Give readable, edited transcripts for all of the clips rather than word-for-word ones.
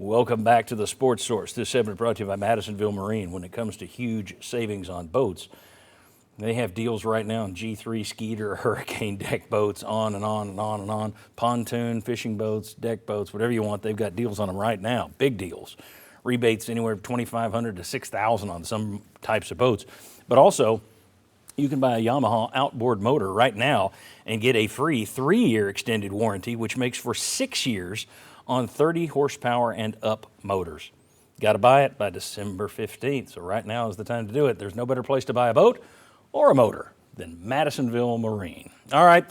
Welcome back to the Sports Source. This segment brought to you by Madisonville Marine. When it comes to huge savings on boats, they have deals right now on G3 Skeeter, Hurricane deck boats, on and on and on and on. Pontoon, fishing boats, deck boats, whatever you want, they've got deals on them right now. Big deals. Rebates anywhere from $2,500 to $6,000 on some types of boats. But also, you can buy a Yamaha outboard motor right now and get a free 3-year extended warranty, which makes for 6 years on 30 horsepower and up motors. Got to buy it by December 15th, so right now is the time to do it. There's no better place to buy a boat or a motor than Madisonville Marine. All right,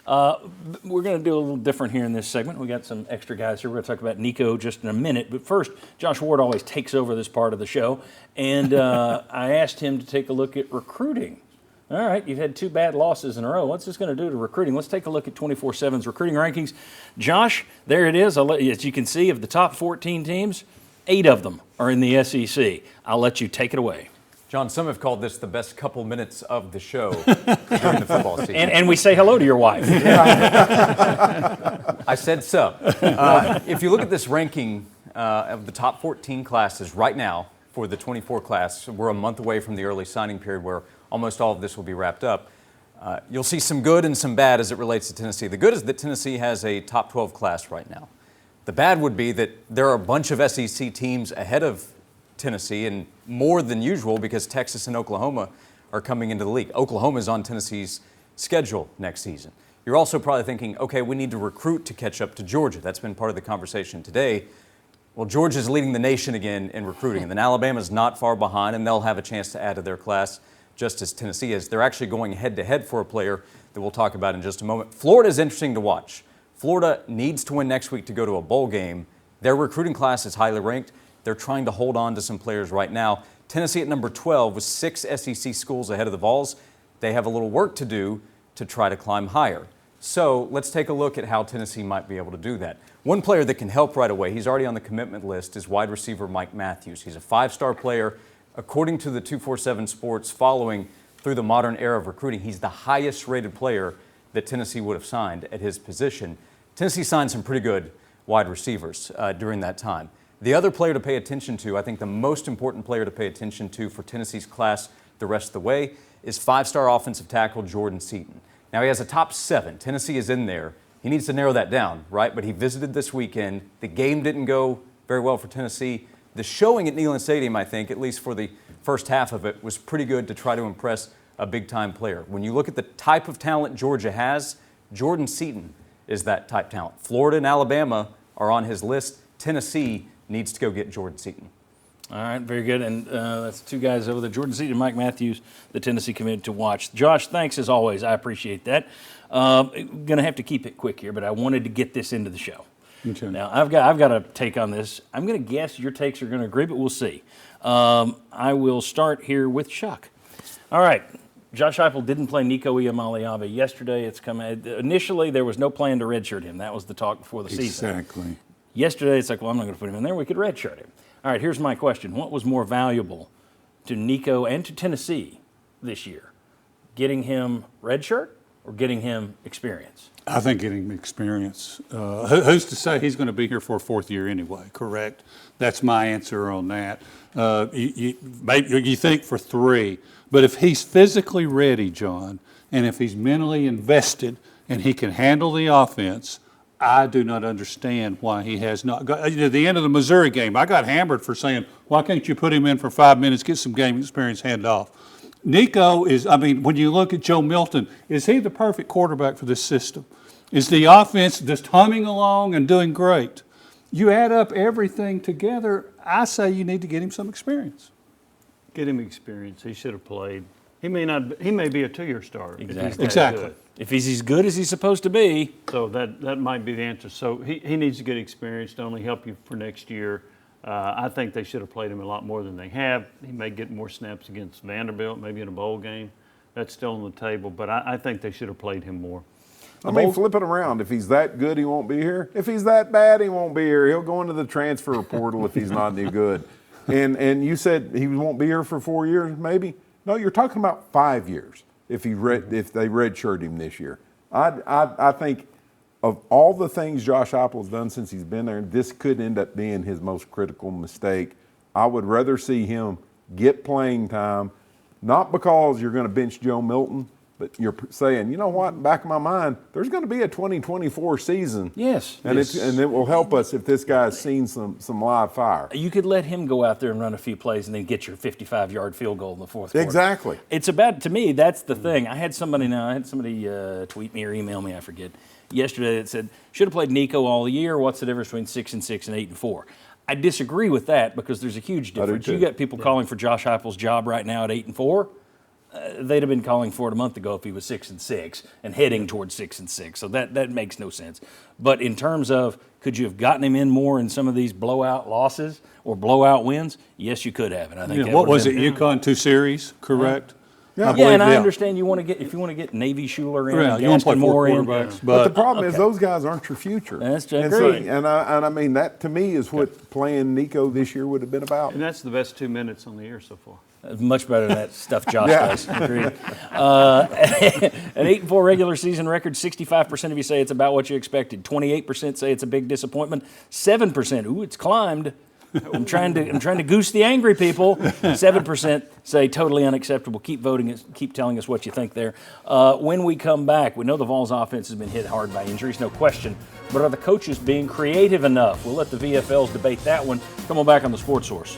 we're going to do a little different here in this segment. We got some extra guys here. We're going to talk about Nico just in a minute, but first, Josh Ward always takes over this part of the show, and I asked him to take a look at recruiting. All right, you've had 2 bad losses in a row. What's this going to do to recruiting? Let's take a look at 24/7's recruiting rankings. Josh, there it is. As you can see, of the top 14 teams, 8 of them are in the SEC. I'll let you take it away. John, some have called this the best couple minutes of the show during the football season. And we say hello to your wife. I said so. If you look at this ranking of the top 14 classes right now for the 24 class, we're a month away from the early signing period where almost all of this will be wrapped up. You'll see some good and some bad as it relates to Tennessee. The good is that Tennessee has a top 12 class right now. The bad would be that there are a bunch of SEC teams ahead of Tennessee, and more than usual because Texas and Oklahoma are coming into the league. Oklahoma is on Tennessee's schedule next season. You're also probably thinking, okay, we need to recruit to catch up to Georgia. That's been part of the conversation today. Well, Georgia's leading the nation again in recruiting, and then Alabama's not far behind, and they'll have a chance to add to their class just as Tennessee is. They're actually going head-to-head for a player that we'll talk about in just a moment. Florida is interesting to watch. Florida needs to win next week to go to a bowl game. Their recruiting class is highly ranked. They're trying to hold on to some players right now. Tennessee at number 12 with 6 SEC schools ahead of the Vols. They have a little work to do to try to climb higher. So let's take a look at how Tennessee might be able to do that. One player that can help right away, he's already on the commitment list, is wide receiver Mike Matthews. He's a 5-star player. According to the 247 Sports following through the modern era of recruiting, he's the highest rated player that Tennessee would have signed at his position. Tennessee signed some pretty good wide receivers during that time. The other player to pay attention to, I think the most important player to pay attention to for Tennessee's class the rest of the way, is 5-star offensive tackle Jordan Seaton. Now, he has a top 7. Tennessee is in there. He needs to narrow that down, right? But he visited this weekend. The game didn't go very well for Tennessee. The showing at Neyland Stadium, I think, at least for the first half of it, was pretty good to try to impress a big-time player. When you look at the type of talent Georgia has, Jordan Seaton is that type talent. Florida and Alabama are on his list. Tennessee needs to go get Jordan Seaton. All right, very good. And that's 2 guys over there, Jordan Seaton and Mike Matthews, the Tennessee committed to watch. Josh, thanks as always. I appreciate that. Going to have to keep it quick here, but I wanted to get this into the show. Okay. Now, I've got a take on this. I'm going to guess your takes are going to agree, but we'll see. I will start here with Chuck. All right. Josh Heupel didn't play Nico Iamaleava yesterday. It's coming. Initially, there was no plan to redshirt him. That was the talk before the season. Exactly. Yesterday, it's like, well, I'm not going to put him in there. We could redshirt him. All right, here's my question. What was more valuable to Nico and to Tennessee this year? Getting him redshirt or getting him experience? I think getting experience. Who's to say he's going to be here for a 4th year anyway, correct? That's my answer on that. You think for 3, but if he's physically ready, John, and if he's mentally invested and he can handle the offense, I do not understand why he has not got. At the end of the Missouri game, I got hammered for saying, why can't you put him in for 5 minutes, get some game experience, hand off? Nico is, when you look at Joe Milton, is he the perfect quarterback for this system? Is the offense just humming along and doing great? You add up everything together, I say you need to get him some experience. Get him experience. He should have played. He may be a 2-year starter. Exactly. If he's as good as he's supposed to be. So that might be the answer. So he needs to get experience to only help you for next year. I think they should have played him a lot more than they have. He may get more snaps against Vanderbilt, maybe in a bowl game. That's still on the table, but I think they should have played him more. Flip it around. If he's that good, he won't be here. If he's that bad, he won't be here. He'll go into the transfer portal if he's not any good. And you said he won't be here for 4 years, maybe? No, you're talking about 5 years if they redshirt him this year. I think of all the things Josh Heupel's done since he's been there, this could end up being his most critical mistake. I would rather see him get playing time, not because you're going to bench Joe Milton, but you're saying, you know what, back in my mind, there's going to be a 2024 season. Yes. And it will help us if this guy's seen some live fire. You could let him go out there and run a few plays and then get your 55-yard field goal in the fourth quarter. Exactly. It's about, to me, that's the thing. I had somebody tweet me or email me, I forget, yesterday that said, should have played Nico all year. What's the difference between 6-6 and 8-4? I disagree with that because there's a huge difference. You got people calling for Josh Heupel's job right now at 8-4. They'd have been calling for it a month ago if he was 6-6 and heading towards 6-6. So that makes no sense. But in terms of could you have gotten him in more in some of these blowout losses or blowout wins? Yes, you could have. And I think What was it? UConn 2 series, correct? Yeah. believe, and I understand you want to get if you want to get Navy Schuler in, and you want to play Gaston 4 Moore in. quarterbacks. But the problem is those guys aren't your future. That's and great. and I mean, that to me is what playing Nico this year would have been about. And that's the best 2 minutes on the year so far. Much better than that stuff Josh Yeah. does. Agreed. An 8-4 regular season record, 65% of you say it's about what you expected. 28% say it's a big disappointment. 7%, ooh, it's climbed. I'm trying to goose the angry people. 7% say totally unacceptable. Keep voting. Keep telling us what you think there. When we come back, we know the Vols offense has been hit hard by injuries, no question. But are the coaches being creative enough? We'll let the VFLs debate that one. Come on back on the Sports Source.